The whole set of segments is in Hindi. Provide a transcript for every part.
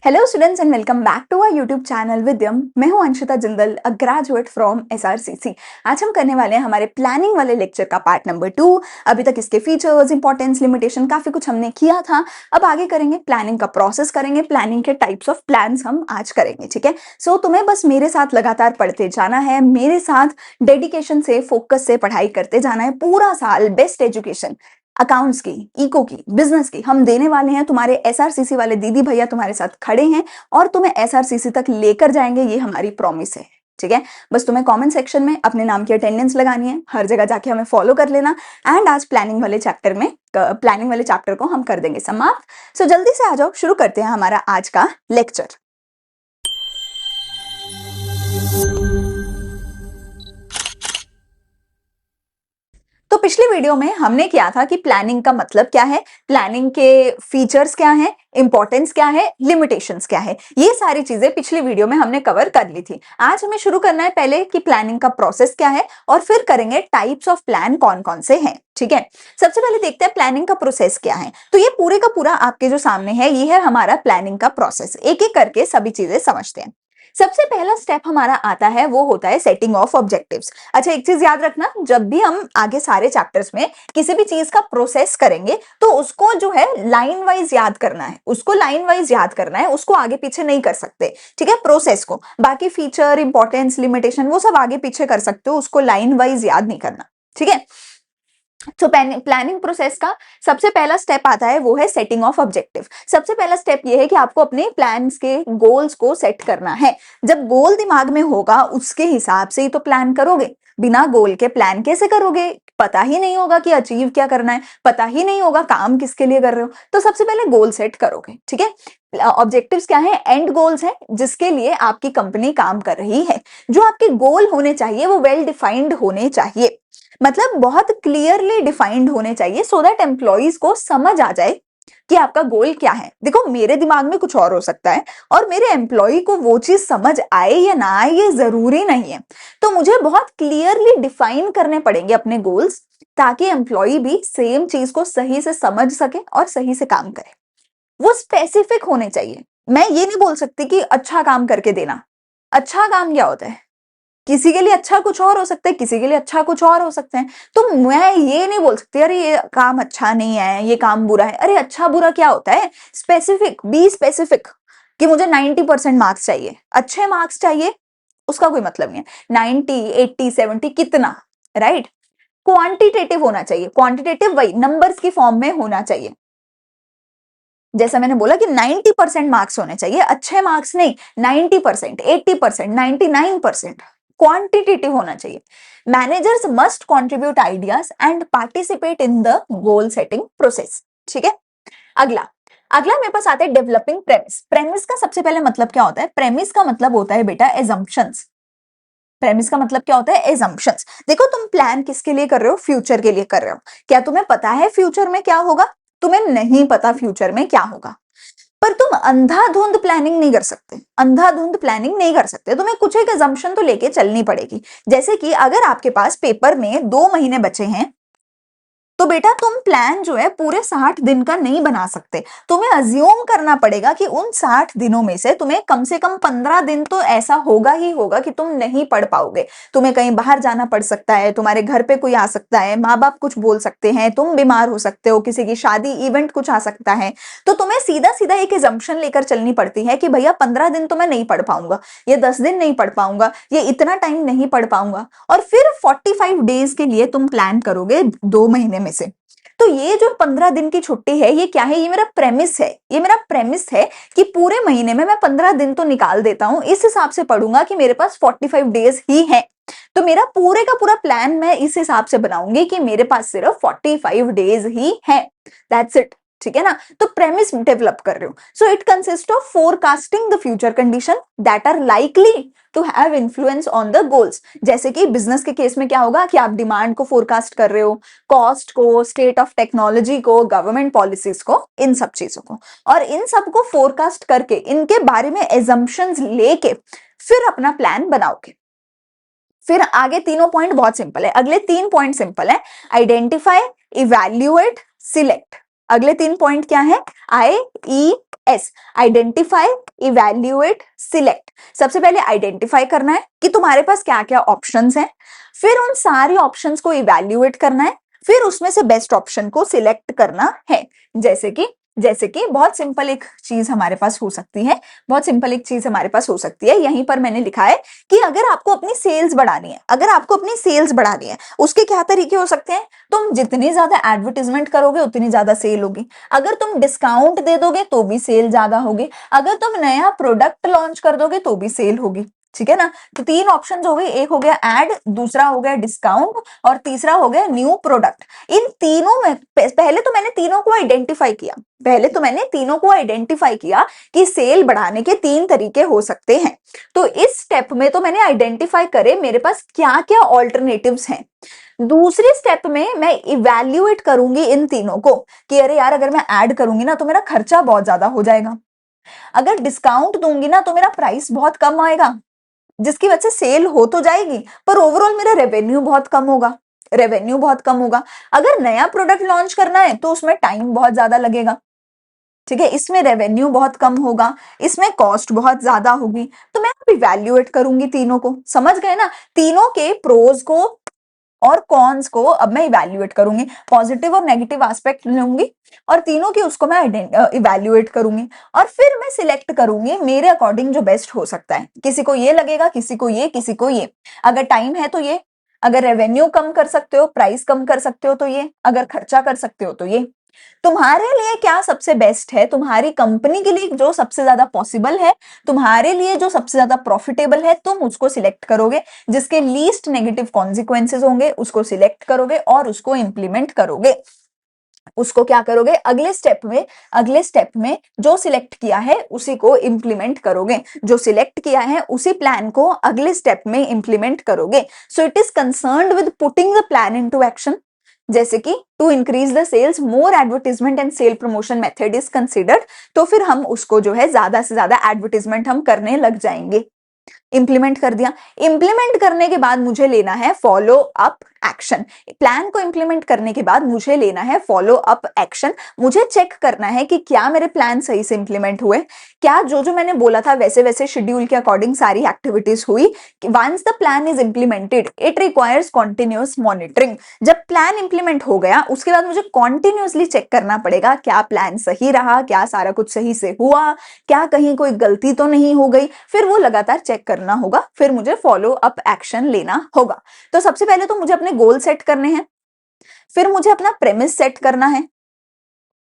Hello students and welcome back to our YouTube channel Vidyam. मैं हूं Anshita Jindal, a graduate from SRCC. आज हम करने वाले हैं हमारे प्लानिंग वाले लेक्चर का पार्ट नंबर 2। अभी तक इसके फीचर्स, इंपॉर्टेंस, लिमिटेशन काफी कुछ हमने किया था। अब आगे करेंगे, प्लानिंग का प्रोसेस करेंगे, प्लानिंग के टाइप्स ऑफ प्लान्स हम आज करेंगे। ठीक है, सो तुम्हें बस मेरे साथ लगातार पढ़ते जाना है, मेरे साथ डेडिकेशन से, फोकस से पढ़ाई करते जाना है। पूरा साल बेस्ट एजुकेशन अकाउंट्स की, इको की, बिजनेस की हम देने वाले हैं। तुम्हारे एसआरसीसी वाले दीदी भैया तुम्हारे साथ खड़े हैं और तुम्हें एसआरसीसी तक लेकर जाएंगे, ये हमारी प्रॉमिस है। ठीक है, बस तुम्हें कमेंट सेक्शन में अपने नाम की अटेंडेंस लगानी है, हर जगह जाके हमें फॉलो कर लेना। एंड आज प्लानिंग वाले चैप्टर को हम कर देंगे समाप्त। सो जल्दी से आ जाओ, शुरू करते हैं हमारा आज का लेक्चर। तो पिछली वीडियो में हमने किया था कि प्लानिंग का मतलब क्या है, प्लानिंग के फीचर्स क्या हैं, इंपॉर्टेंस क्या है, लिमिटेशंस क्या है, ये सारी चीजें पिछली वीडियो में हमने कवर कर ली थी। आज हमें शुरू करना है पहले कि प्लानिंग का प्रोसेस क्या है और फिर करेंगे टाइप्स ऑफ प्लान कौन कौन से हैं। ठीक है, सबसे पहले देखते हैं प्लानिंग का प्रोसेस क्या है। तो ये पूरे का पूरा आपके जो सामने है, ये है हमारा प्लानिंग का प्रोसेस। एक एक करके सभी चीजें समझते हैं। सबसे पहला स्टेप हमारा आता है, वो होता है सेटिंग ऑफ ऑब्जेक्टिव्स। अच्छा, एक चीज याद रखना, जब भी हम आगे सारे चैप्टर्स में किसी भी चीज का प्रोसेस करेंगे तो उसको जो है लाइन वाइज याद करना है, उसको आगे पीछे नहीं कर सकते। ठीक है, प्रोसेस को, बाकी फीचर, इंपॉर्टेंस, लिमिटेशन वो सब आगे पीछे कर सकते हो, उसको लाइन वाइज याद नहीं करना। ठीक है, तो प्लानिंग प्रोसेस का सबसे पहला स्टेप आता है, वो है सेटिंग ऑफ ऑब्जेक्टिव। सबसे पहला स्टेप ये है कि आपको अपने प्लान्स के गोल्स को सेट करना है। जब गोल दिमाग में होगा उसके हिसाब से ही तो प्लान करोगे। बिना गोल के प्लान कैसे करोगे? पता ही नहीं होगा कि अचीव क्या करना है, पता ही नहीं होगा काम किसके लिए कर रहे हो। तो सबसे पहले गोल सेट करोगे। ठीक है, ऑब्जेक्टिव्स क्या है? एंड गोल्स है जिसके लिए आपकी कंपनी काम कर रही है। जो आपके गोल होने चाहिए वो वेल डिफाइंड होने चाहिए, मतलब बहुत क्लियरली डिफाइंड होने चाहिए, सो दैट एम्प्लॉइज को समझ आ जाए कि आपका गोल क्या है। देखो, मेरे दिमाग में कुछ और हो सकता है और मेरे एम्प्लॉय को वो चीज समझ आए या ना आए ये जरूरी नहीं है। तो मुझे बहुत क्लियरली डिफाइन करने पड़ेंगे अपने गोल्स, ताकि एम्प्लॉय भी सेम चीज को सही से समझ सके और सही से काम करे। वो स्पेसिफिक होने चाहिए। मैं ये नहीं बोल सकती कि अच्छा काम करके देना। अच्छा काम क्या होता है? किसी के लिए अच्छा कुछ और हो सकता है, किसी के लिए अच्छा कुछ और हो सकते हैं। तो मैं ये नहीं बोल सकती अरे ये काम अच्छा नहीं है, ये काम बुरा है। अरे अच्छा बुरा क्या होता है? Specific, be specific. कि मुझे 90% मार्क्स चाहिए, अच्छे मार्क्स चाहिए, उसका कोई मतलब नहीं है 90, 80, 70 कितना, राइट? क्वांटिटेटिव होना चाहिए। क्वांटिटेटिव वही नंबर्स की फॉर्म में होना चाहिए। जैसा मैंने बोला कि 90% मार्क्स होने चाहिए, अच्छे मार्क्स नहीं, 90%, 80%, 99%। क्वांटिटेटिव होना चाहिए। Managers must contribute ideas and participate in the goal setting process. ठीक है, अगला अगला मेरे पास आता है डेवलपिंग प्रेमिस। प्रेमिस का सबसे पहले मतलब क्या होता है? प्रेमिस का मतलब होता है बेटा एजम्पशंस। प्रेमिस का मतलब क्या होता है? एजम्पशंस। देखो, तुम प्लान किसके लिए कर रहे हो? फ्यूचर के लिए कर रहे हो। क्या तुम्हें पता है फ्यूचर में क्या होगा? तुम्हें नहीं पता फ्यूचर में क्या होगा, पर तुम अंधाधुंध प्लानिंग नहीं कर सकते। अंधाधुंध प्लानिंग नहीं कर सकते, तुम्हें कुछ एक अजम्पशन तो लेके चलनी पड़ेगी। जैसे कि अगर आपके पास पेपर में 2 महीने बचे हैं, तो बेटा तुम प्लान जो है पूरे 60 दिन का नहीं बना सकते। तुम्हें अज्यूम करना पड़ेगा कि उन 60 दिनों में से तुम्हें कम से कम 15 दिन तो ऐसा होगा ही होगा कि तुम नहीं पढ़ पाओगे। तुम्हें कहीं बाहर जाना पड़ सकता है, तुम्हारे घर पे कोई आ सकता है, माँ बाप कुछ बोल सकते हैं, तुम बीमार हो सकते हो, किसी की शादी इवेंट कुछ आ सकता है। तो तुम्हें सीधा सीधा एक एजम्पशन लेकर चलनी पड़ती है कि भैया 15 दिन तो मैं नहीं पढ़ पाऊंगा, ये 10 दिन नहीं पढ़ पाऊंगा, ये इतना टाइम नहीं पढ़ पाऊंगा। और फिर 45 डेज के लिए तुम प्लान करोगे 2 महीने में से। तो ये जो 15 दिन की छुट्टी है, ये क्या है? ये मेरा प्रेमिस है। ये मेरा प्रेमिस है कि पूरे महीने में मैं 15 दिन तो निकाल देता हूं, इस हिसाब से पढ़ूंगा कि मेरे पास 45 डेज ही है। तो मेरा पूरे का पूरा प्लान मैं इस हिसाब से बनाऊंगी कि मेरे पास सिर्फ 45 डेज ही है। That's it. ठीक है ना? तो प्रेमिस डेवलप कर रहे हो। So it consist of forecasting the future condition that are likely to have influence on the goals. जैसे कि बिजनेस के केस में क्या होगा कि आप डिमांड को फोरकास्ट कर रहे हो, कॉस्ट को, स्टेट ऑफ टेक्नोलॉजी को, गवर्नमेंट पॉलिसीज को, इन सब चीजों को। और इन सब को फोरकास्ट करके, इनके बारे में एजम्पशंस लेके फिर अपना प्लान बनाओगे। फिर आगे तीनों पॉइंट बहुत सिंपल है, अगले 3 पॉइंट सिंपल है। Identify, evaluate, select. अगले 3 पॉइंट क्या है? IES, identify, evaluate, select. सबसे पहले आइडेंटिफाई करना है कि तुम्हारे पास क्या क्या ऑप्शंस हैं, फिर उन सारे ऑप्शंस को इवैल्यूएट करना है, फिर उसमें से बेस्ट ऑप्शन को सिलेक्ट करना है। जैसे कि बहुत सिंपल एक चीज हमारे पास हो सकती है, बहुत सिंपल एक चीज हमारे पास हो सकती है, यहीं पर मैंने लिखा है कि अगर आपको अपनी सेल्स बढ़ानी है, अगर आपको अपनी सेल्स बढ़ानी है, उसके क्या तरीके हो सकते हैं? तुम जितनी ज्यादा एडवर्टीजमेंट करोगे उतनी ज्यादा सेल होगी, अगर तुम डिस्काउंट दे दोगे तो भी सेल ज्यादा होगी, अगर तुम नया प्रोडक्ट लॉन्च कर दोगे तो भी सेल होगी, ठीक है ना। तो 3 ऑप्शंस हो गए, एक हो गया एड, दूसरा हो गया डिस्काउंट और तीसरा हो गया न्यू प्रोडक्ट। इन तीनों में पहले तो मैंने तीनों को आइडेंटिफाई किया, पहले तो मैंने तीनों को आइडेंटिफाई किया कि सेल बढ़ाने के 3 तरीके हो सकते हैं। तो इस स्टेप में तो मैंने आइडेंटिफाई करे मेरे पास क्या क्या ऑल्टरनेटिव्स हैं। दूसरी स्टेप में मैं इवैल्यूएट करूंगी इन तीनों को कि अरे यार अगर मैं ऐड करूंगी ना तो मेरा खर्चा बहुत ज्यादा हो जाएगा, अगर डिस्काउंट दूंगी ना तो मेरा प्राइस बहुत कम आएगा, जिसकी वजह से सेल हो तो जाएगी पर ओवरऑल मेरा रेवेन्यू बहुत कम होगा, रेवेन्यू बहुत कम होगा। अगर नया प्रोडक्ट लॉन्च करना है तो उसमें टाइम बहुत ज्यादा लगेगा, ठीक है, इसमें रेवेन्यू बहुत कम होगा, इसमें कॉस्ट बहुत ज्यादा होगी। तो मैं अब इवैल्यूएट करूंगी तीनों को, समझ गए ना, तीनों के प्रोज को और कॉन्स को अब मैं इवैल्यूएट करूंगी, पॉजिटिव और नेगेटिव एस्पेक्ट लूंगी और तीनों की उसको मैं इवैल्यूएट करूंगी और फिर मैं सिलेक्ट करूंगी मेरे अकॉर्डिंग जो बेस्ट हो सकता है। किसी को ये लगेगा, किसी को ये, किसी को ये, अगर टाइम है तो ये, अगर रेवेन्यू कम कर सकते हो, प्राइस कम कर सकते हो तो ये, अगर खर्चा कर सकते हो तो ये। तुम्हारे लिए क्या सबसे बेस्ट है, तुम्हारी कंपनी के लिए जो सबसे ज्यादा पॉसिबल है, तुम्हारे लिए जो सबसे ज्यादा प्रॉफिटेबल है, तुम उसको सिलेक्ट करोगे, जिसके लीस्ट नेगेटिव कॉन्सिक्वेंसेज होंगे उसको सिलेक्ट करोगे और उसको इंप्लीमेंट करोगे। उसको क्या करोगे? अगले स्टेप में जो सिलेक्ट किया है उसी को इंप्लीमेंट करोगे, जो सिलेक्ट किया है उसी प्लान को अगले स्टेप में इंप्लीमेंट करोगे। So it is concerned with putting the plan into action. जैसे कि to increase the sales more advertisement and sale promotion method is considered, तो फिर हम उसको जो है ज्यादा से ज्यादा एडवर्टीजमेंट हम करने लग जाएंगे। इंप्लीमेंट कर दिया, इंप्लीमेंट करने के बाद मुझे लेना है फॉलो अप एक्शन। प्लान को इंप्लीमेंट करने के बाद मुझे लेना है फॉलो अप एक्शन, मुझे चेक करना है कि क्या मेरे प्लान सही से इंप्लीमेंट हुए, क्या जो जो मैंने बोला था वैसे वैसे शेड्यूल के अकॉर्डिंग सारी एक्टिविटीज हुई। Once the plan is implemented it requires continuous monitoring. जब प्लान इंप्लीमेंट हो गया उसके बाद मुझे कॉन्टिन्यूअसली चेक करना पड़ेगा क्या प्लान सही रहा, क्या सारा कुछ सही से हुआ, क्या कहीं कोई गलती तो नहीं हो गई, फिर वो लगातार चेक करना होगा, फिर मुझे फॉलो अप एक्शन लेना होगा। तो सबसे पहले तो मुझे अपने गोल सेट करने हैं, फिर मुझे अपना प्रेमिस सेट करना है,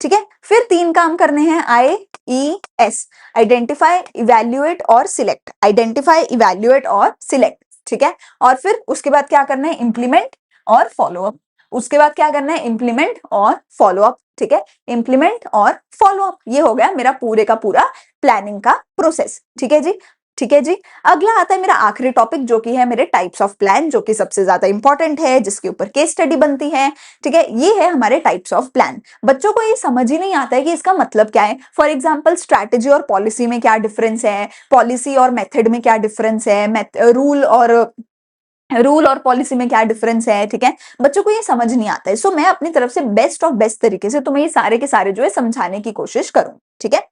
ठीक है, फिर 3 काम करने हैं IES, आइडेंटिफाई, इवैल्यूएट और सिलेक्ट, आइडेंटिफाई, इवैल्यूएट और सिलेक्ट, ठीक है। और फिर उसके बाद क्या करना है? इंप्लीमेंट और फॉलो अप, उसके बाद क्या करना है? इंप्लीमेंट और फॉलो अप, ठीक है, इंप्लीमेंट और फॉलो अप, ये हो गया मेरा पूरे का पूरा प्लानिंग का प्रोसेस, ठीक है जी, ठीक है जी। अगला आता है मेरा आखिरी टॉपिक जो कि है मेरे टाइप्स ऑफ प्लान, जो कि सबसे ज्यादा इंपॉर्टेंट है, जिसके ऊपर केस स्टडी बनती है, ठीक है, ये है हमारे टाइप्स ऑफ प्लान। बच्चों को ये समझ ही नहीं आता है कि इसका मतलब क्या है। फॉर एग्जाम्पल स्ट्रैटेजी और पॉलिसी में क्या डिफरेंस है, पॉलिसी और मेथड में क्या डिफरेंस है, रूल और पॉलिसी में क्या डिफरेंस है, ठीक है, बच्चों को ये समझ नहीं आता है। सो मैं अपनी तरफ से बेस्ट ऑफ बेस्ट तरीके से तुम्हें ये सारे के सारे जो है समझाने की कोशिश करूं, ठीक है।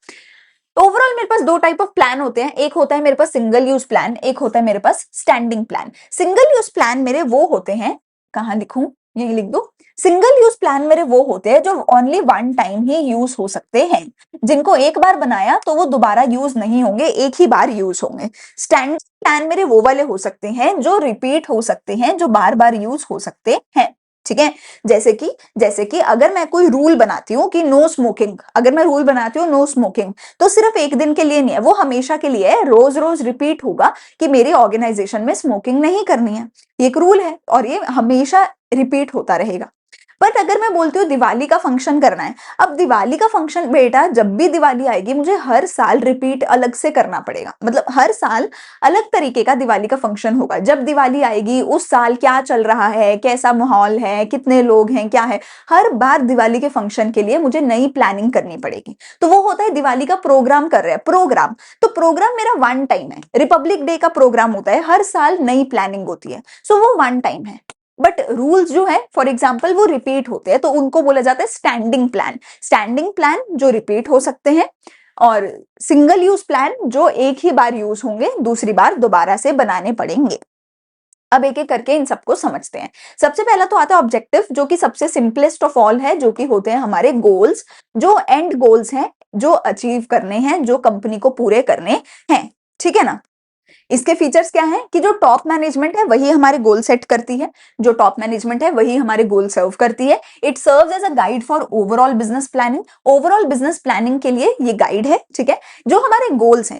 ओवरऑल मेरे पास 2 टाइप ऑफ प्लान होते हैं, एक होता है मेरे पास सिंगल यूज प्लान, एक होता है मेरे पास standing plan. Single use plan मेरे वो होते हैं, कहां लिखूं, यही लिख दो, सिंगल यूज प्लान मेरे वो होते हैं जो ओनली 1 टाइम ही यूज हो सकते हैं, जिनको एक बार बनाया तो वो दोबारा यूज नहीं होंगे, एक ही बार यूज होंगे। स्टैंडिंग प्लान मेरे वो वाले हो सकते हैं जो रिपीट हो सकते हैं, जो बार बार यूज हो सकते हैं, ठीक है। जैसे कि अगर मैं कोई रूल बनाती हूँ कि नो स्मोकिंग, अगर मैं रूल बनाती हूँ नो स्मोकिंग, तो सिर्फ एक दिन के लिए नहीं है, वो हमेशा के लिए है, रोज रोज रिपीट होगा कि मेरी ऑर्गेनाइजेशन में स्मोकिंग नहीं करनी है, ये एक रूल है और ये हमेशा रिपीट होता रहेगा। बट अगर मैं बोलती हूँ दिवाली का फंक्शन करना है, अब दिवाली का फंक्शन बेटा जब भी दिवाली आएगी मुझे हर साल रिपीट अलग से करना पड़ेगा, मतलब हर साल अलग तरीके का दिवाली का फंक्शन होगा। जब दिवाली आएगी उस साल क्या चल रहा है, कैसा माहौल है, कितने लोग हैं, क्या है, हर बार दिवाली के फंक्शन के लिए मुझे नई प्लानिंग करनी पड़ेगी। तो वो होता है दिवाली का प्रोग्राम कर रहे हैं, प्रोग्राम, तो प्रोग्राम मेरा 1 टाइम है। रिपब्लिक डे का प्रोग्राम होता है, हर साल नई प्लानिंग होती है, सो वो 1 टाइम है। बट रूल्स जो है फॉर एग्जाम्पल वो रिपीट होते हैं, तो उनको बोला जाता है स्टैंडिंग प्लान। स्टैंडिंग प्लान जो रिपीट हो सकते हैं, और सिंगल यूज प्लान जो एक ही बार यूज होंगे, दूसरी बार दोबारा से बनाने पड़ेंगे। अब एक एक करके इन सबको समझते हैं। सबसे पहला तो आता है ऑब्जेक्टिव, जो कि सबसे सिंपलेस्ट ऑफ ऑल है, जो कि होते हैं हमारे गोल्स, जो एंड गोल्स हैं, जो अचीव करने हैं, जो कंपनी को पूरे करने हैं। ठीक है ना। इसके फीचर्स क्या हैं कि जो टॉप मैनेजमेंट है वही हमारे गोल सेट करती है, जो टॉप मैनेजमेंट है वही हमारे गोल सर्व करती है। It serves as a guide for overall business planning. Overall business planning के लिए ये गाइड है। ठीक है। जो हमारे गोल्स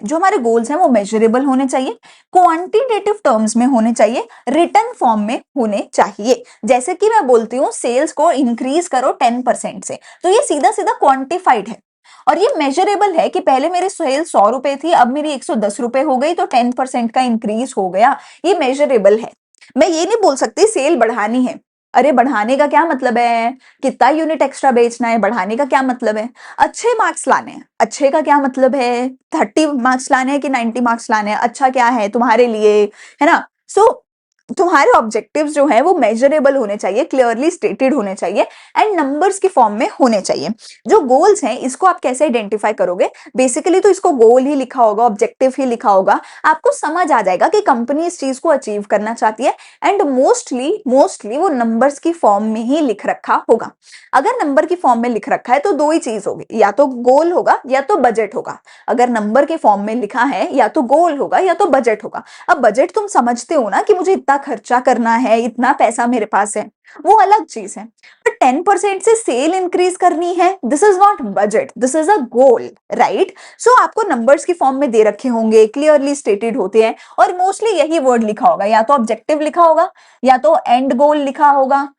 हैं वो मेजरेबल होने चाहिए, क्वांटिटेटिव टर्म्स में होने चाहिए, रिटर्न फॉर्म में होने चाहिए। जैसे कि मैं बोलती हूँ सेल्स को इंक्रीज करो 10% से, तो ये सीधा सीधा क्वांटिफाइड है और ये मेजरेबल है कि पहले मेरी सेल 100 रुपए थी, अब मेरी 110 रुपए हो गई, तो 10% का इंक्रीज हो गया। ये मेजरेबल है। मैं ये नहीं बोल सकती सेल बढ़ानी है। अरे बढ़ाने का क्या मतलब है, कितना यूनिट एक्स्ट्रा बेचना है, बढ़ाने का क्या मतलब है, अच्छे मार्क्स लाने हैं। अच्छे का क्या मतलब है, 30 मार्क्स लाने हैं कि 90 मार्क्स लाने हैं, अच्छा क्या है तुम्हारे लिए, है ना। सो तुम्हारे ऑब्जेक्टिव्स जो है वो मेजरेबल होने चाहिए, क्लियरली स्टेटेड होने चाहिए, एंड नंबर्स की फॉर्म में होने चाहिए। जो गोल्स हैं इसको आप कैसे आइडेंटिफाई करोगे, बेसिकली तो इसको गोल ही लिखा होगा, ऑब्जेक्टिव ही लिखा होगा, आपको समझ आ जाएगा कि कंपनी इस चीज को अचीव करना चाहती है, एंड मोस्टली मोस्टली वो नंबर्स की फॉर्म में ही लिख रखा होगा। अगर नंबर की फॉर्म में लिख रखा है तो दो ही चीज होगी, या तो गोल होगा या तो बजट होगा। अगर नंबर के फॉर्म में लिखा है या तो गोल होगा या तो बजट होगा। अब बजट तुम समझते हो ना कि मुझे इतना खर्चा करना है, इतना पैसा मेरे पास है, वो अलग चीज है। पर 10% से सेल इंक्रीज करनी है, this is not budget, this is a goal, right. So आपको नंबर्स की फॉर्म में दे रखे होंगे, क्लियरली स्टेटेड होते हैं, और मोस्टली यही वर्ड लिखा होगा, या तो ऑब्जेक्टिव लिखा होगा, या तो एंड गोल लिखा होगा,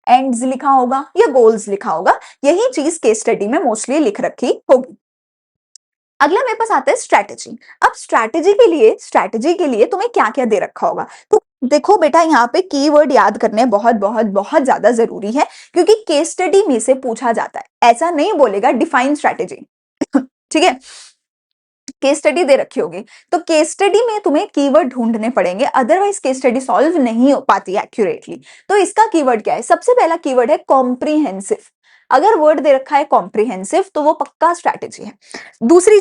एंड्स लिखा होगा, या गोल्स लिखा होगा। यही चीज केस स्टडी में मोस्टली लिख रखी होगी। अगला मेरे पास आता है स्ट्रैटेजी। अब स्ट्रैटेजी के लिए तुम्हें क्या क्या दे रखा होगा, तो देखो बेटा यहाँ पे कीवर्ड याद करने बहुत बहुत बहुत ज्यादा जरूरी है, क्योंकि केस स्टडी में से पूछा जाता है। ऐसा नहीं बोलेगा डिफाइन स्ट्रैटेजी ठीक है। केस स्टडी दे रखी होगी, तो केस स्टडी में तुम्हें कीवर्ड ढूंढने पड़ेंगे, अदरवाइज केस स्टडी सॉल्व नहीं हो पाती एक्यूरेटली। तो इसका कीवर्ड क्या है, सबसे पहला कीवर्ड है कॉम्प्रिहेंसिव। अगर वर्ड दे रखा है कॉम्प्रिहेंसिव तो वो पक्का स्ट्रैटेजी है। दूसरी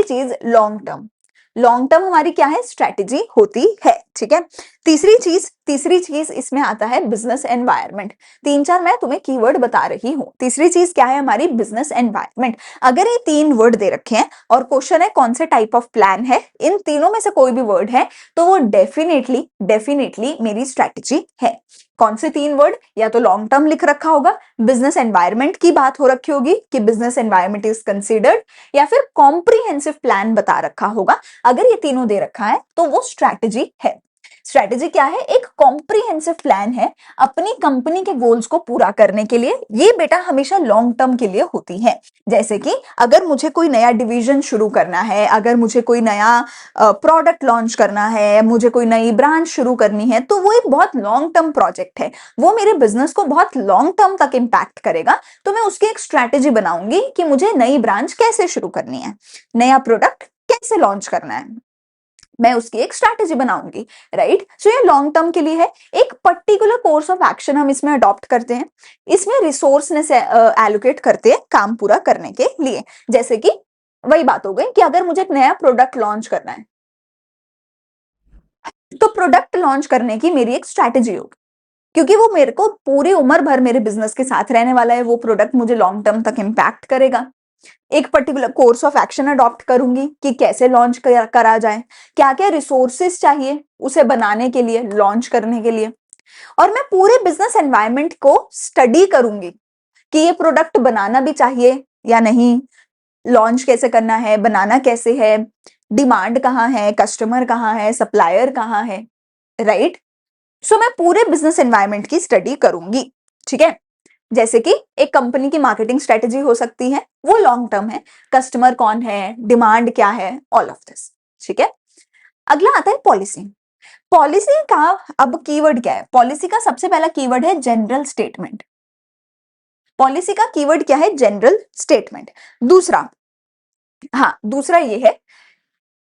चीज लॉन्ग टर्म। लॉन्ग टर्म हमारी क्या है, स्ट्रैटेजी होती है। ठीक है। तीसरी चीज इसमें आता है बिजनेस एनवायरनमेंट। तीन चार मैं तुम्हें कीवर्ड बता रही हूं। तीसरी चीज क्या है हमारी, बिजनेस एनवायरनमेंट। अगर ये तीन वर्ड दे रखे हैं और क्वेश्चन है कौन से टाइप ऑफ प्लान है, इन तीनों में से कोई भी वर्ड है तो वो डेफिनेटली मेरी स्ट्रैटेजी है। कौन से तीन वर्ड, या तो लॉन्ग टर्म लिख रखा होगा, बिजनेस एनवायरनमेंट की बात हो रखी होगी कि बिजनेस एनवायरनमेंट इज कंसीडर्ड, या फिर कॉम्प्रिहेंसिव प्लान बता रखा होगा। अगर ये तीनों दे रखा है तो वो स्ट्रैटेजी है। स्ट्रैटेजी क्या है, एक कॉम्प्रिहेंसिव प्लान है अपनी कंपनी के गोल्स को पूरा करने के लिए। ये बेटा हमेशा लॉन्ग टर्म के लिए होती है। जैसे कि अगर मुझे कोई नया डिवीजन शुरू करना है, अगर मुझे कोई नया प्रोडक्ट लॉन्च करना है, मुझे कोई नई ब्रांच शुरू करनी है, तो वो एक बहुत लॉन्ग टर्म प्रोजेक्ट है, वो मेरे बिजनेस को बहुत लॉन्ग टर्म तक इंपैक्ट करेगा। तो मैं उसकी एक स्ट्रैटेजी बनाऊंगी कि मुझे नई ब्रांच कैसे शुरू करनी है, नया प्रोडक्ट कैसे लॉन्च करना है, मैं उसकी एक स्ट्रैटेजी बनाऊंगी, राइट। सो ये लॉन्ग टर्म के लिए है। एक पर्टिकुलर कोर्स ऑफ एक्शन हम इसमें अडॉप्ट करते हैं, इसमें रिसोर्स ने से एलोकेट करते हैं काम पूरा करने के लिए। जैसे कि वही बात हो गई कि अगर मुझे एक नया प्रोडक्ट लॉन्च करना है, तो प्रोडक्ट लॉन्च करने की मेरी एक स्ट्रैटेजी होगी, क्योंकि वो मेरे को पूरी उम्र भर मेरे बिजनेस के साथ रहने वाला है, वो प्रोडक्ट मुझे लॉन्ग टर्म तक इंपैक्ट करेगा। एक particular course of action adopt करूंगी कि कैसे लॉन्च करा जाए, क्या क्या रिसोर्सेस चाहिए उसे बनाने के लिए, लॉन्च करने के लिए, और मैं पूरे बिजनेस एनवायरनमेंट को स्टडी करूंगी कि ये प्रोडक्ट बनाना भी चाहिए या नहीं, लॉन्च कैसे करना है, बनाना कैसे है, डिमांड कहाँ है, कस्टमर कहाँ है, सप्लायर कहाँ है, राइट। सो मैं पूरे बिजनेस एनवायरनमेंट की स्टडी करूंगी। ठीक है। जैसे कि एक कंपनी की मार्केटिंग स्ट्रेटेजी हो सकती है, वो लॉन्ग टर्म है, कस्टमर कौन है, डिमांड क्या है, ऑल ऑफ दिस। ठीक है। अगला आता है पॉलिसी। पॉलिसी का अब कीवर्ड क्या है, पॉलिसी का सबसे पहला कीवर्ड है जनरल स्टेटमेंट। पॉलिसी का कीवर्ड क्या है, जनरल स्टेटमेंट। दूसरा ये है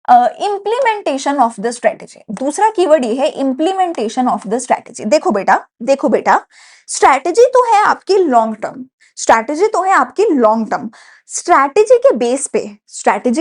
इम्प्लीमेंटेशन ऑफ द स्ट्रेटेजी, दूसरा कीवर्ड ये है इम्प्लीमेंटेशन ऑफ द स्ट्रेटेजी। देखो बेटा, स्ट्रेटेजी तो है आपकी लॉन्ग टर्म, स्ट्रेटेजी तो है आपकी लॉन्ग टर्म। स्ट्रेटेजी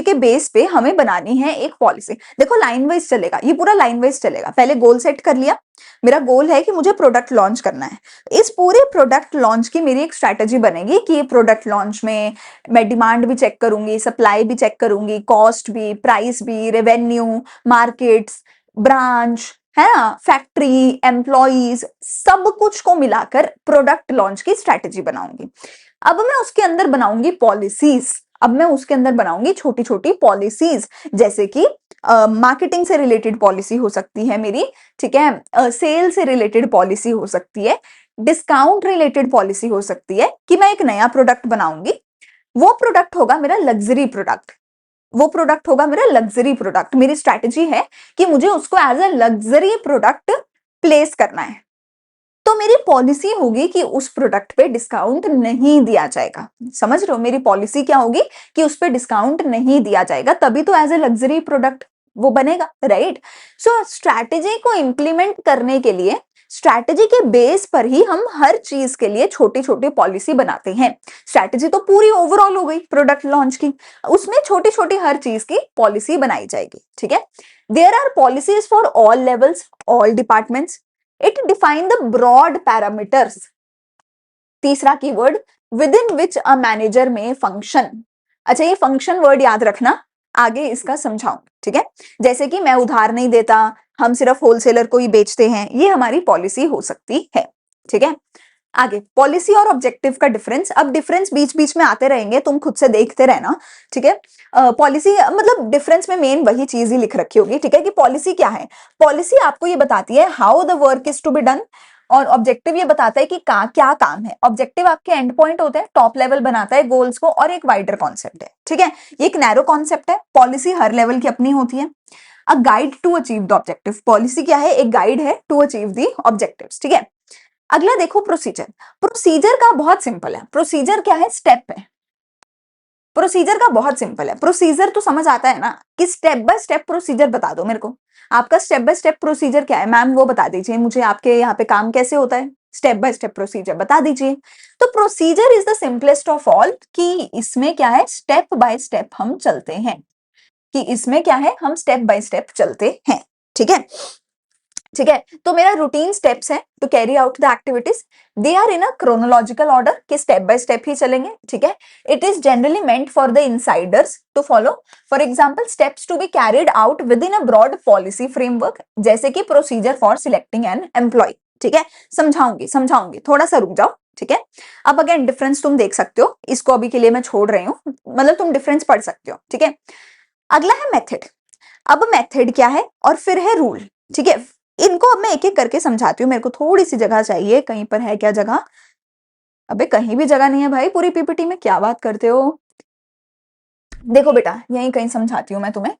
के बेस पे हमें बनानी है एक पॉलिसी। देखो लाइन वाइज चलेगा, ये पूरा लाइन वाइज चलेगा। पहले गोल सेट कर लिया, मेरा गोल है कि मुझे प्रोडक्ट लॉन्च करना है। इस पूरे प्रोडक्ट लॉन्च की मेरी एक स्ट्रैटेजी बनेगी कि प्रोडक्ट लॉन्च में मैं डिमांड भी चेक करूंगी, सप्लाई भी चेक करूंगी, कॉस्ट भी, प्राइस भी, रेवेन्यू, मार्केट्स, ब्रांच, है ना, फैक्ट्री, एम्प्लॉइज, सब कुछ को मिलाकर प्रोडक्ट लॉन्च की स्ट्रैटेजी बनाऊंगी। अब मैं उसके अंदर बनाऊंगी पॉलिसीज, अब मैं उसके अंदर बनाऊंगी छोटी छोटी पॉलिसीज, जैसे कि मार्केटिंग से रिलेटेड पॉलिसी हो सकती है मेरी, ठीक है, सेल से रिलेटेड पॉलिसी हो सकती है, डिस्काउंट रिलेटेड पॉलिसी हो सकती है, कि मैं एक नया प्रोडक्ट बनाऊंगी। वो प्रोडक्ट होगा मेरा लग्जरी प्रोडक्ट, वो प्रोडक्ट होगा मेरा लग्जरी प्रोडक्ट। मेरी स्ट्रैटेजी है कि मुझे उसको as a luxury product place करना है। तो मेरी पॉलिसी होगी कि उस प्रोडक्ट पे डिस्काउंट नहीं दिया जाएगा। समझ रहे हो, मेरी पॉलिसी क्या होगी कि उस पे डिस्काउंट नहीं दिया जाएगा, तभी तो एज ए लग्जरी प्रोडक्ट वो बनेगा, राइट। सो स्ट्रैटेजी को इंप्लीमेंट करने के लिए स्ट्रैटेजी के बेस पर ही हम हर चीज के लिए छोटी छोटी पॉलिसी बनाते हैं। स्ट्रैटेजी तो पूरी ओवरऑल हो गई प्रोडक्ट लॉन्च की, उसमें छोटी छोटी हर चीज की पॉलिसी बनाई जाएगी, ठीक है। There are policies for all levels, all departments, it define the broad parameters. तीसरा keyword, within which a manager में फंक्शन। अच्छा, ये फंक्शन वर्ड याद रखना, आगे इसका समझाऊं, ठीक है। जैसे कि मैं उधार नहीं देता, हम सिर्फ होलसेलर को ही बेचते हैं, ये हमारी पॉलिसी हो सकती है, ठीक है। आगे पॉलिसी और ऑब्जेक्टिव का डिफरेंस, अब डिफरेंस बीच बीच में आते रहेंगे, तुम खुद से देखते रहना, ठीक है। पॉलिसी मतलब डिफरेंस में मेन वही चीज ही लिख रखी होगी, ठीक है, कि पॉलिसी क्या है। पॉलिसी आपको ये बताती है how the work is to be done, और ऑब्जेक्टिव ये बताता है कि क्या काम है। ऑब्जेक्टिव आपके एंड पॉइंट होते हैं, टॉप लेवल बनाता है गोल्स को, और एक वाइडर कॉन्सेप्ट है, ठीक है। ये एक नैरो कॉन्सेप्ट है, पॉलिसी हर लेवल की अपनी होती है। A guide to achieve the objective, policy क्या है, एक गाइड है टू अचीव द ऑब्जेक्टिव्स, ठीक है। अगला देखो प्रोसीजर, प्रोसीजर का बहुत सिंपल है। प्रोसीजर क्या है, स्टेप है। प्रोसीजर का बहुत सिंपल है, प्रोसीजर तो समझ आता है ना, कि स्टेप बाय स्टेप प्रोसीजर बता दो मेरे को। आपका स्टेप बाय स्टेप प्रोसीजर क्या है मैम, वो बता दीजिए मुझे, आपके यहाँ पे काम कैसे होता है, स्टेप बाय स्टेप प्रोसीजर बता दीजिए। तो procedure is the simplest of all, कि इसमें क्या है, स्टेप बाय स्टेप हम चलते हैं, कि इसमें क्या है, हम स्टेप बाय स्टेप चलते हैं, ठीक है। ठीक है, तो मेरा रूटीन स्टेप्स है to carry out the activities, they are in a chronological order, कि स्टेप बाय स्टेप ही चलेंगे, ठीक है। It is generally meant for the insiders to follow. For example, steps to be carried out within a broad policy framework, जैसे कि procedure for selecting an employee, ठीक है। समझाऊंगी, थोड़ा सा रुक जाओ, ठीक है। अब अगेन डिफरेंस तुम देख सकते हो, इसको अभी के लिए मैं छोड़ रही हूँ, मतलब तुम डिफरेंस पढ़ सकते हो, ठीक है। अगला है मेथड। अब मेथड क्या है और फिर है रूल, ठीक है। इनको अब मैं एक एक करके समझाती हूँ, मेरे को थोड़ी सी जगह चाहिए, कहीं पर है क्या जगह, अबे कहीं भी जगह नहीं है भाई, पूरी पीपीटी में क्या बात करते हो। देखो बेटा, यहीं कहीं समझाती हूँ मैं तुम्हें।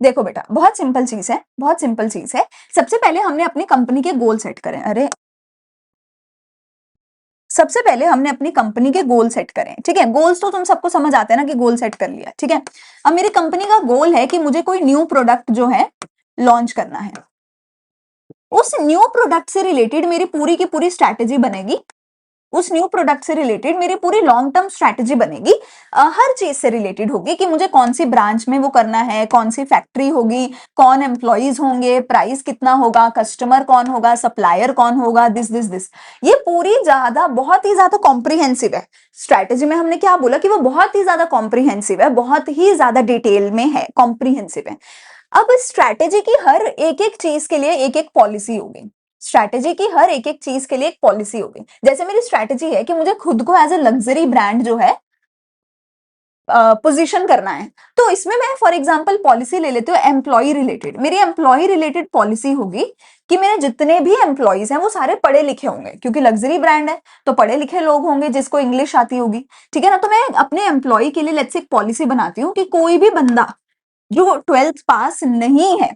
देखो बेटा, बहुत सिंपल चीज है, बहुत सिंपल चीज है। सबसे पहले हमने अपनी कंपनी के गोल सेट करें, अरे सबसे पहले हमने अपनी कंपनी के गोल सेट करें, ठीक है। गोल्स तो तुम सबको समझ आते हैं ना, कि गोल सेट कर लिया, ठीक है। अब मेरी कंपनी का गोल है कि मुझे कोई न्यू प्रोडक्ट जो है लॉन्च करना है। उस न्यू प्रोडक्ट से रिलेटेड मेरी पूरी की पूरी स्ट्रैटेजी बनेगी, उस न्यू प्रोडक्ट से रिलेटेड मेरी पूरी लॉन्ग टर्म स्ट्रैटेजी बनेगी। हर चीज से रिलेटेड होगी, कि मुझे कौन सी ब्रांच में वो करना है, कौन सी फैक्ट्री होगी, कौन एम्प्लॉइज होंगे, प्राइस कितना होगा, कस्टमर कौन होगा, सप्लायर कौन होगा, दिस। ये पूरी ज्यादा बहुत ही ज्यादा कॉम्प्रिहेंसिव है। स्ट्रैटेजी में हमने क्या बोला, कि वो बहुत ही ज्यादा कॉम्प्रिहेंसिव है, बहुत ही ज्यादा डिटेल में है, कॉम्प्रिहेंसिव है। अब स्ट्रैटेजी की हर एक एक चीज के लिए एक एक पॉलिसी होगी, स्ट्रैटेजी की हर एक एक चीज के लिए एक पॉलिसी होगी। जैसे मेरी स्ट्रैटेजी है कि मुझे खुद को एज ए लग्जरी ब्रांड जो है पोजीशन करना है, तो इसमें मैं फॉर एग्जांपल पॉलिसी ले लेती हूँ एम्प्लॉय रिलेटेड। मेरी एम्प्लॉय रिलेटेड पॉलिसी होगी कि मेरे जितने भी एम्प्लॉयज हैं वो सारे पढ़े लिखे होंगे, क्योंकि लग्जरी ब्रांड है तो पढ़े लिखे लोग होंगे जिसको इंग्लिश आती होगी, ठीक है ना। तो मैं अपने एम्प्लॉय के लिए लेट्स से एक पॉलिसी बनाती हूँ कि कोई भी बंदा जो 12th पास नहीं है,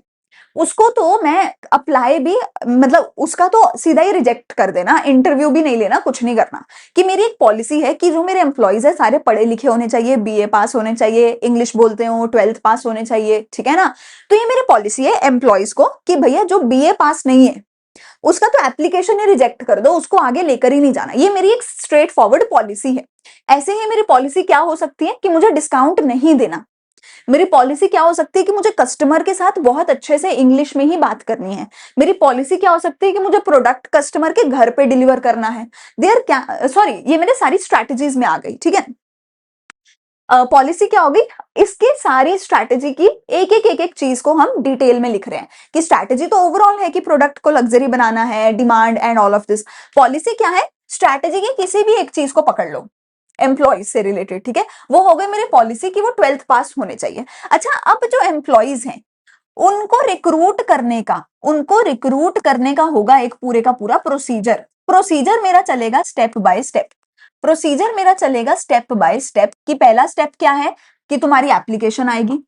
उसको तो मैं अप्लाई भी, मतलब उसका तो सीधा ही रिजेक्ट कर देना, इंटरव्यू भी नहीं लेना, कुछ नहीं करना। कि मेरी एक पॉलिसी है कि जो मेरे एम्प्लॉइज है सारे पढ़े लिखे होने चाहिए, बीए पास होने चाहिए, इंग्लिश बोलते हो, 12th पास होने चाहिए, ठीक है ना। तो ये मेरी पॉलिसी है एम्प्लॉइज को कि भैया जो बीए पास नहीं है उसका तो एप्लीकेशन ही रिजेक्ट कर दो, उसको आगे लेकर ही नहीं जाना। ये मेरी एक स्ट्रेट फॉरवर्ड पॉलिसी है। ऐसे ही मेरी पॉलिसी क्या हो सकती है कि मुझे डिस्काउंट नहीं देना। मेरी पॉलिसी क्या हो सकती है कि मुझे कस्टमर के साथ बहुत अच्छे से इंग्लिश में ही बात करनी है। मेरी पॉलिसी क्या हो सकती है कि मुझे प्रोडक्ट कस्टमर के घर पे डिलीवर करना है। देयर क्या, सॉरी, ये मेरे सारी स्ट्रैटेजीज में आ गई, ठीक है। पॉलिसी क्या होगी, इसकी सारी स्ट्रैटेजी की एक एक चीज को हम डिटेल में लिख रहे हैं कि स्ट्रैटेजी तो ओवरऑल है कि प्रोडक्ट को लग्जरी बनाना है, demand and all of this. Policy क्या है, स्ट्रैटेजी की किसी भी एक चीज को पकड़ लो एम्प्लॉइज से रिलेटेड, ठीक है। वो हो गए मेरी पॉलिसी कि वो 12th पास होने चाहिए। अच्छा, अब जो एम्प्लॉइज हैं उनको रिक्रूट करने का होगा एक पूरे का पूरा प्रोसीजर। प्रोसीजर मेरा चलेगा स्टेप बाय स्टेप। प्रोसीजर मेरा चलेगा स्टेप बाय स्टेप कि पहला स्टेप क्या है कि तुम्हारी एप्लीकेशन आएगी,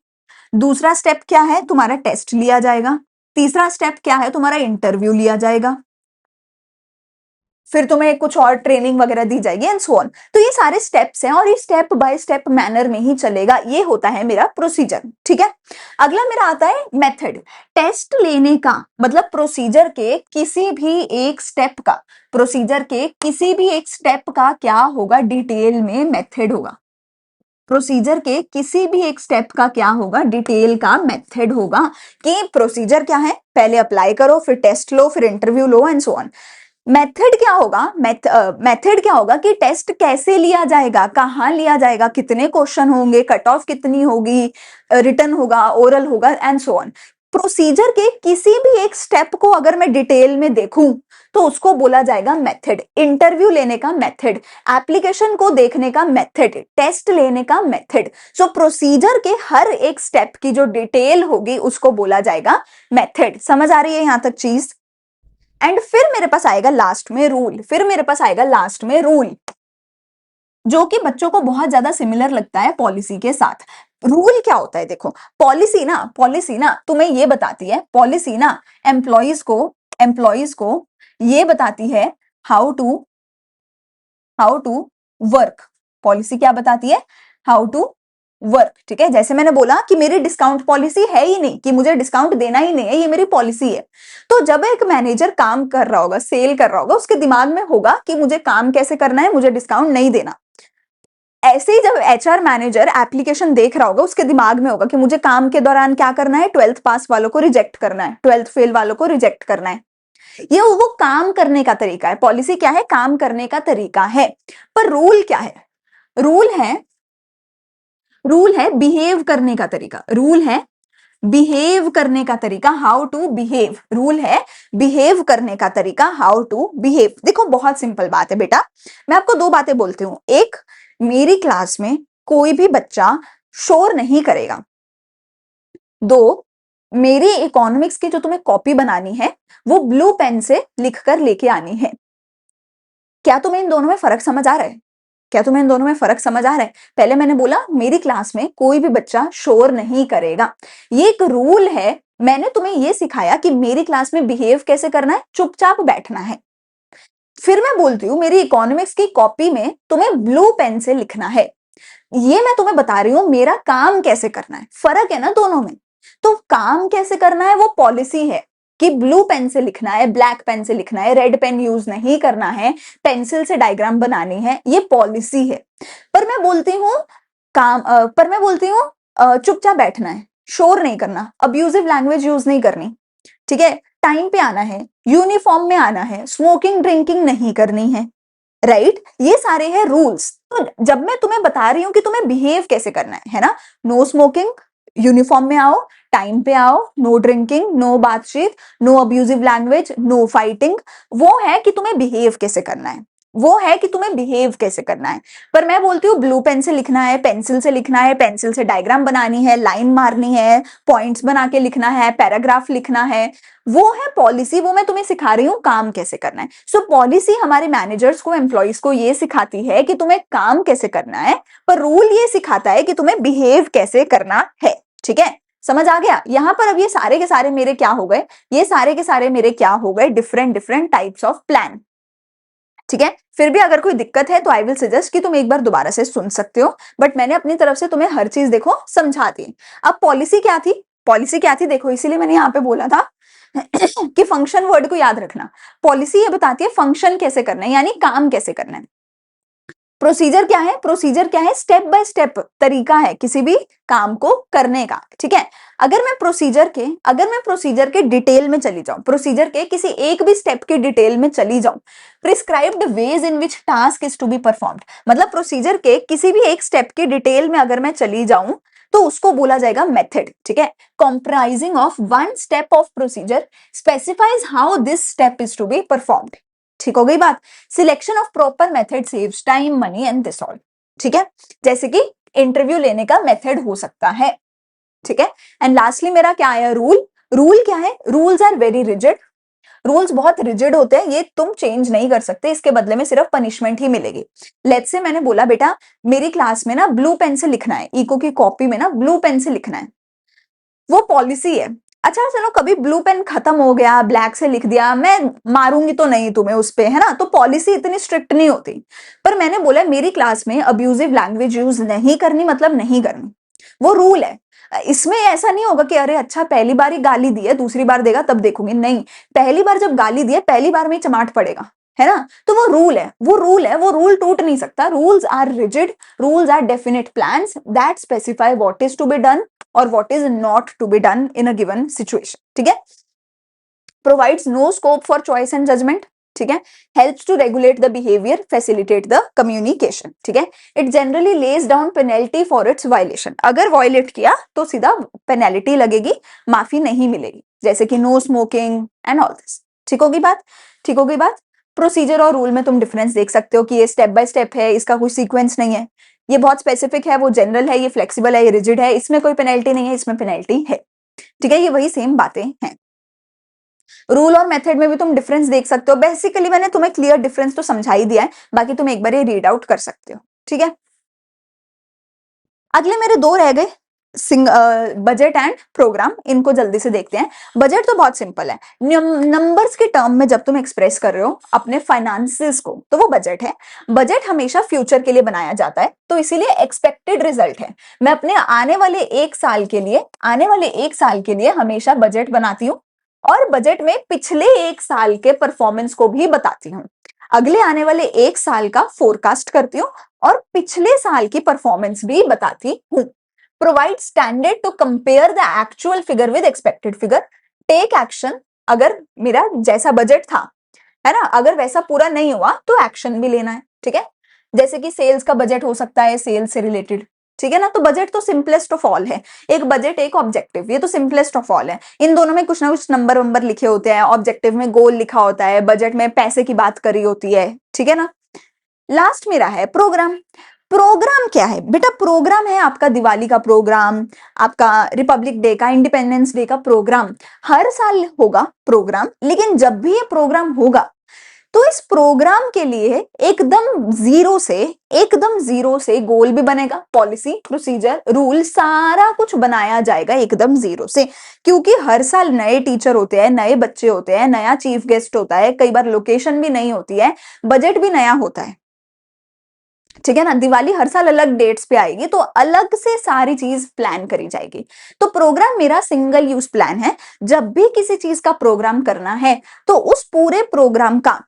दूसरा स्टेप क्या है तुम्हारा टेस्ट लिया जाएगा, तीसरा स्टेप क्या है तुम्हारा इंटरव्यू लिया जाएगा, फिर तुम्हें कुछ और ट्रेनिंग वगैरह दी जाएगी एंड सो ऑन। तो ये सारे स्टेप्स हैं और ये स्टेप बाय स्टेप मैनर में ही चलेगा। ये होता है मेरा प्रोसीजर, ठीक है। अगला मेरा आता है मेथड। टेस्ट लेने का मतलब प्रोसीजर के किसी भी एक स्टेप का, प्रोसीजर के किसी भी एक स्टेप का क्या होगा डिटेल में मेथड होगा। प्रोसीजर के किसी भी एक स्टेप का क्या होगा डिटेल का मेथड होगा। कि प्रोसीजर क्या है, पहले अप्लाई करो, फिर टेस्ट लो, फिर interview low and so on. Method क्या होगा, मेथड क्या होगा कि टेस्ट कैसे लिया जाएगा, कहाँ लिया जाएगा, कितने क्वेश्चन होंगे, कट ऑफ कितनी होगी, रिटन होगा, ओरल होगा एंड सो ऑन। प्रोसीजर के किसी भी एक स्टेप को अगर मैं डिटेल में देखूं तो उसको बोला जाएगा मेथड। इंटरव्यू लेने का मेथड, एप्लीकेशन को देखने का मेथड, टेस्ट लेने का मेथड। सो प्रोसीजर के हर एक स्टेप की जो डिटेल होगी उसको बोला जाएगा मेथड। समझ आ रही है यहां तक चीज। एंड फिर मेरे पास आएगा लास्ट में रूल, फिर मेरे पास आएगा लास्ट में रूल, जो कि बच्चों को बहुत ज्यादा सिमिलर लगता है पॉलिसी के साथ। रूल क्या होता है, देखो पॉलिसी ना तुम्हें ये बताती है, पॉलिसी ना एम्प्लॉइज को ये बताती है हाउ टू वर्क। पॉलिसी क्या बताती है, हाउ टू वर्क, ठीक है। जैसे मैंने बोला कि मेरी डिस्काउंट पॉलिसी है ही नहीं, कि मुझे डिस्काउंट देना ही नहीं है, ये मेरी पॉलिसी है। तो जब एक मैनेजर काम कर रहा होगा, सेल कर रहा होगा, उसके दिमाग में होगा कि मुझे काम कैसे करना है, मुझे डिस्काउंट नहीं देना। ऐसे ही जब एचआर मैनेजर एप्लीकेशन देख रहा होगा, उसके दिमाग में होगा कि मुझे काम के दौरान क्या करना है, 12th पास वालों को रिजेक्ट करना है, 12th फेल वालों को रिजेक्ट करना है। ये वो काम करने का तरीका है। पॉलिसी क्या है, काम करने का तरीका है। पर रूल क्या है, रूल है बिहेव करने का तरीका। रूल है बिहेव करने का तरीका, हाउ टू बिहेव। रूल है बिहेव करने का तरीका, हाउ टू बिहेव। देखो बहुत सिंपल बात है बेटा, मैं आपको दो बातें बोलती हूँ। एक, मेरी क्लास में कोई भी बच्चा शोर नहीं करेगा। दो, मेरी इकोनॉमिक्स की जो तुम्हें कॉपी बनानी है वो ब्लू पेन से लिखकर लेके आनी है। क्या तुम्हें इन दोनों में फर्क समझ आ रहा है, क्या तुम्हें इन दोनों में फर्क समझ आ रहा है। पहले मैंने बोला मेरी क्लास में कोई भी बच्चा शोर नहीं करेगा, ये एक रूल है। मैंने तुम्हें ये सिखाया कि मेरी क्लास में बिहेव कैसे करना है, चुपचाप बैठना है। फिर मैं बोलती हूँ मेरी इकोनॉमिक्स की कॉपी में तुम्हें ब्लू पेन से लिखना है। ये मैं तुम्हें बता रही हूँ मेरा काम कैसे करना है, फर्क है ना दोनों में। तो काम कैसे करना है वो पॉलिसी है कि ब्लू पेन से लिखना है, ब्लैक पेन से लिखना है, रेड पेन यूज नहीं करना है, पेंसिल से डायग्राम बनानी है, ये पॉलिसी है। पर मैं बोलती हूँ चुपचाप बैठना है, शोर नहीं करना, अब्यूजिव लैंग्वेज यूज नहीं करनी, ठीक है, टाइम पे आना है, यूनिफॉर्म में आना है, स्मोकिंग ड्रिंकिंग नहीं करनी है, राइट। ये सारे हैं रूल्स। तो जब मैं तुम्हें बता रही हूँ कि तुम्हें बिहेव कैसे करना है ना, नो स्मोकिंग, यूनिफॉर्म में आओ, टाइम पे आओ, नो ड्रिंकिंग, नो बातचीत, no abusive language, no fighting, वो है कि तुम्हें बिहेव कैसे करना है, वो है कि तुम्हें बिहेव कैसे करना है। पर मैं बोलती हूँ ब्लू पेन से लिखना है, पेंसिल से लिखना है, पेंसिल से डायग्राम बनानी है, लाइन मारनी है, पॉइंट्स बना के लिखना है, पैराग्राफ लिखना है, वो है पॉलिसी। वो मैं तुम्हें सिखा रही हूँ काम कैसे करना है। सो पॉलिसी हमारे मैनेजर्स को, एम्प्लॉइज को ये सिखाती है कि तुम्हें काम कैसे करना है, पर रूल ये सिखाता है कि तुम्हें बिहेव कैसे करना है, ठीक है। समझ आ गया? यहां पर अब ये सारे के सारे मेरे क्या हो गए, ये सारे के सारे मेरे क्या हो गए, different different types of plan. ठीक है, फिर भी अगर कोई दिक्कत है तो आई विल सजेस्ट कि तुम एक बार दोबारा से सुन सकते हो, बट मैंने अपनी तरफ से तुम्हें हर चीज देखो समझा दी। अब पॉलिसी क्या थी, पॉलिसी क्या थी देखो, इसीलिए मैंने यहाँ पे बोला था कि फंक्शन वर्ड को याद रखना। पॉलिसी ये बताती है फंक्शन कैसे करना है, यानी काम कैसे करना है। प्रोसीजर क्या है, प्रोसीजर क्या है, स्टेप बाय स्टेप तरीका है किसी भी काम को करने का। ठीक है, अगर मैं प्रोसीजर के डिटेल में चली जाऊं, प्रोसीजर के किसी एक भी स्टेप के डिटेल में चली जाऊं, prescribed ways in which task is to be performed, मतलब प्रोसीजर के किसी भी एक स्टेप के डिटेल में अगर मैं चली जाऊं तो उसको बोला जाएगा मेथड। ठीक है, comprising of one step of procedure specifies how this step is to be performed. ठीक हो गई बात। Selection of proper method saves time, money and this all. ठीक है, जैसे कि इंटरव्यू लेने का मेथड हो सकता है। ठीक है, एंड लास्टली मेरा क्या आया, रूल। रूल क्या है, rules are very rigid, rules बहुत रिजिड होते हैं, ये तुम चेंज नहीं कर सकते, इसके बदले में सिर्फ पनिशमेंट ही मिलेगी। लेट्स से मैंने बोला बेटा मेरी क्लास में ना ब्लू पेन से लिखना है, इको की कॉपी में ना ब्लू पेन से लिखना है, वो पॉलिसी है। अच्छा चलो कभी ब्लू पेन खत्म हो गया, ब्लैक से लिख दिया, मैं मारूंगी तो नहीं तुम्हें उस पे, है ना, तो पॉलिसी इतनी स्ट्रिक्ट नहीं होती। पर मैंने बोला मेरी क्लास में अब्यूजिव लैंग्वेज यूज नहीं करनी, मतलब नहीं करनी, वो रूल है। इसमें ऐसा नहीं होगा कि अरे अच्छा पहली बार ही गाली दी है दूसरी बार देगा तब देखूंगी, नहीं, पहली बार जब गाली दी है पहली बार में ही चमाट पड़ेगा, है ना। तो वो रूल है, वो रूल है, वो रूल टूट नहीं सकता। Rules are rigid, rules are definite plans that specify what is to be done और what is not to be done in a given situation. ठीक है, provides no scope for choice and judgement. ठीक है, helps to regulate the behaviour, facilitate the communication. ठीक है, it generally lays down penalty for its violation, अगर वायलेट किया तो सीधा पेनल्टी लगेगी, माफी नहीं मिलेगी, जैसे कि no smoking and all this. ठीक होगी बात, ठीक होगी बात। प्रोसीजर और रूल में तुम डिफरेंस देख सकते हो कि ये स्टेप बाय स्टेप है, इसका कोई सीक्वेंस नहीं है, ये बहुत स्पेसिफिक है, वो जनरल है, ये फ्लेक्सिबल है, ये रिजिड है, इसमें कोई पेनल्टी नहीं है, इसमें पेनल्टी है। ठीक है, ये वही सेम बातें हैं। रूल और मेथड में भी तुम डिफरेंस देख सकते हो, बेसिकली मैंने तुम्हें क्लियर डिफरेंस तो समझा ही दिया है, बाकी तुम एक बार ये रीड आउट कर सकते हो। ठीक है, अगले मेरे दो रह गए, बजट एंड प्रोग्राम, इनको जल्दी से देखते हैं। बजट तो बहुत सिंपल है, नंबर्स के टर्म में जब तुम एक्सप्रेस कर रहे हो अपने फाइनेंसेस को तो वो बजट है। बजट हमेशा फ्यूचर के लिए बनाया जाता है, तो इसीलिए एक्सपेक्टेड रिजल्ट है। मैं अपने आने वाले एक साल के लिए हमेशा बजट बनाती हूँ, और बजट में पिछले एक साल के परफॉर्मेंस को भी बताती हूँ, अगले आने वाले एक साल का फोरकास्ट करती हूँ और पिछले साल की परफॉर्मेंस भी बताती हूँ। Provide standard to compare the actual figure with expected figure. Take action, अगर मेरा जैसा बजट था, है ना, अगर वैसा पूरा नहीं हुआ तो एक्शन भी लेना है। ठीक है, जैसे कि सेल्स का बजट हो सकता है, सेल्स से रिलेटेड। ठीक है ना, तो बजट तो सिंपलेस्ट ऑफ ऑल है, एक बजट एक ऑब्जेक्टिव, ये तो सिंपलेस्ट ऑफ ऑल है। इन दोनों में कुछ ना कुछ नंबर वंबर लिखे होते हैं, ऑब्जेक्टिव में गोल लिखा होता है, बजट में पैसे की बात करी होती है। ठीक है ना, लास्ट मेरा है प्रोग्राम। प्रोग्राम क्या है बेटा, प्रोग्राम है आपका दिवाली का प्रोग्राम, आपका रिपब्लिक डे का, इंडिपेंडेंस डे का प्रोग्राम, हर साल होगा प्रोग्राम, लेकिन जब भी ये प्रोग्राम होगा तो इस प्रोग्राम के लिए एकदम जीरो से गोल भी बनेगा, पॉलिसी, प्रोसीजर, रूल, सारा कुछ बनाया जाएगा एकदम जीरो से, क्योंकि हर साल नए टीचर होते हैं, नए बच्चे होते हैं, नया चीफ गेस्ट होता है, कई बार लोकेशन भी नई होती है, बजट भी नया होता है। ठीक है ना, दिवाली हर साल अलग डेट्स पे आएगी तो अलग से सारी चीज प्लान करी जाएगी। तो प्रोग्राम मेरा सिंगल यूज प्लान है, जब भी किसी चीज का प्रोग्राम करना है तो उस पूरे प्रोग्राम का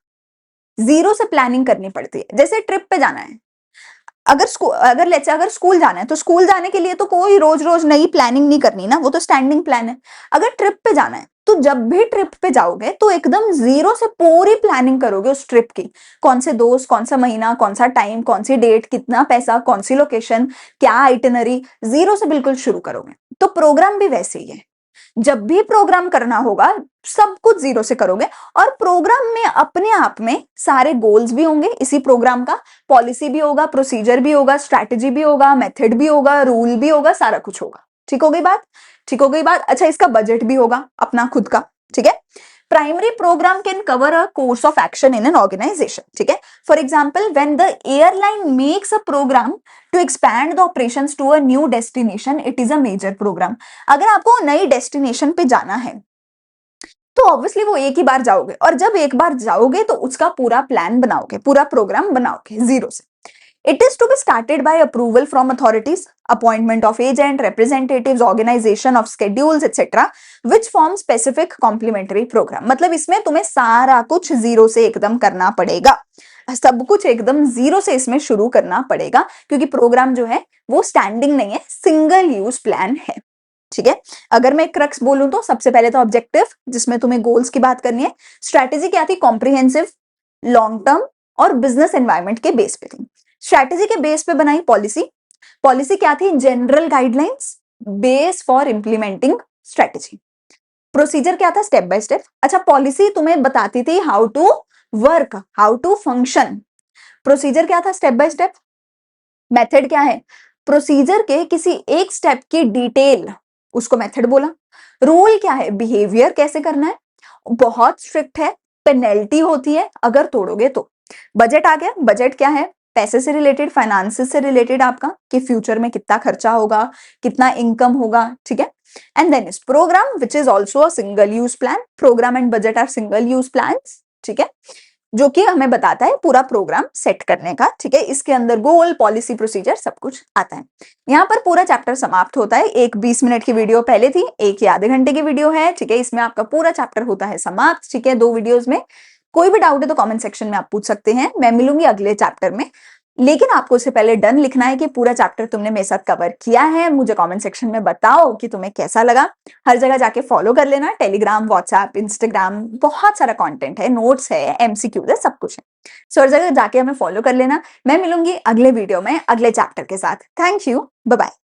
जीरो से प्लानिंग करनी पड़ती है। जैसे ट्रिप पे जाना है, अगर स्कूल जाना है तो स्कूल जाने के लिए तो कोई रोज रोज नई प्लानिंग नहीं करनी ना, वो तो स्टैंडिंग प्लान है। अगर ट्रिप पे जाना है तो जब भी ट्रिप पे जाओगे तो एकदम जीरो से पूरी प्लानिंग करोगे उस ट्रिप की, कौन से दोस्त, कौन सा महीना, कौन सा टाइम, कौन सी डेट, कितना पैसा, कौन सी लोकेशन, क्या आइटिनरी, जीरो से बिल्कुल शुरू करोगे। तो प्रोग्राम भी वैसे ही है, जब भी प्रोग्राम करना होगा सब कुछ जीरो से करोगे, और प्रोग्राम में अपने आप में सारे गोल्स भी होंगे इसी प्रोग्राम का, पॉलिसी भी होगा, प्रोसीजर भी होगा, स्ट्रैटेजी भी होगा, मेथड भी होगा, रूल भी होगा, सारा कुछ होगा। ठीक हो गई बात, ठीक हो गई बात। अच्छा, इसका बजट भी होगा अपना खुद का। ठीक है, primary programme can cover a course of action in an organisation, ठीक है। For example when the airline makes a programme to expand the operations to a new destination, it is a major programme. अगर आपको नई डेस्टिनेशन पे जाना है तो ऑब्वियसली वो एक ही बार जाओगे, और जब एक बार जाओगे तो उसका पूरा प्लान बनाओगे, पूरा प्रोग्राम बनाओगे जीरो से। It is to be started by approval from authorities, appointment of agent, representatives, organization of schedules, etc., which form specific complementary program। मतलब इसमें तुम्हें सारा कुछ जीरो से एकदम करना पड़ेगा, सब कुछ एकदम जीरो से इसमें शुरू करना पड़ेगा, क्योंकि प्रोग्राम जो है वो स्टैंडिंग नहीं है, सिंगल यूज प्लान है, ठीक है। अगर मैं क्रक्स बोलूं तो सबसे पहले तो ऑब्जेक्टिव, जिसमें तुम्हें गोल्स की बात करनी है। स्ट्रैटेजी क्या थी? कॉम्प्रिहेंसिव, लॉन्ग टर्म और बिजनेस एनवायरनमेंट के बेस पे थी। स्ट्रैटेजी के बेस पे बनाई पॉलिसी। पॉलिसी क्या थी? General guidelines, base for implementing strategy. Procedure क्या था? Step by step. अच्छा, पॉलिसी तुम्हें बताती थी how to work, how to function. Procedure क्या था? Step by step. मेथड क्या है? प्रोसीजर के किसी एक स्टेप की डिटेल, उसको मेथड बोला। रूल क्या है? बिहेवियर कैसे करना है, बहुत स्ट्रिक्ट है, पेनल्टी होती है अगर तोड़ोगे तो। बजट आ गया। बजट क्या है? पैसे से रिलेटेड, फाइनेंसेस से रिलेटेड आपका, कि फ्यूचर में कितना खर्चा होगा, कितना इनकम होगा, ठीक है। And then is programme which is also a single use plan. Programme and budget are single use plan, ठीक है, जो कि हमें बताता है पूरा प्रोग्राम सेट करने का, ठीक है। इसके अंदर गोल, पॉलिसी, प्रोसीजर सब कुछ आता है। यहाँ पर पूरा चैप्टर समाप्त होता है। एक 20 मिनट की वीडियो पहले थी, एक ये आधे घंटे की वीडियो है, ठीक है। इसमें आपका पूरा चैप्टर होता है समाप्त, ठीक है, 2 वीडियोस में। कोई भी डाउट है तो कमेंट सेक्शन में आप पूछ सकते हैं, मैं मिलूंगी अगले चैप्टर में। लेकिन आपको उससे पहले डन लिखना है कि पूरा चैप्टर तुमने मेरे साथ कवर किया है। मुझे कमेंट सेक्शन में बताओ कि तुम्हें कैसा लगा। हर जगह जाके फॉलो कर लेना, टेलीग्राम, व्हाट्सएप, इंस्टाग्राम, बहुत सारा कंटेंट है, नोट्स है, एमसीक्यूज है, सब कुछ है। सो हर जगह जाके हमें फॉलो कर लेना। मैं मिलूंगी अगले वीडियो में अगले चैप्टर के साथ। Thank you, bye bye.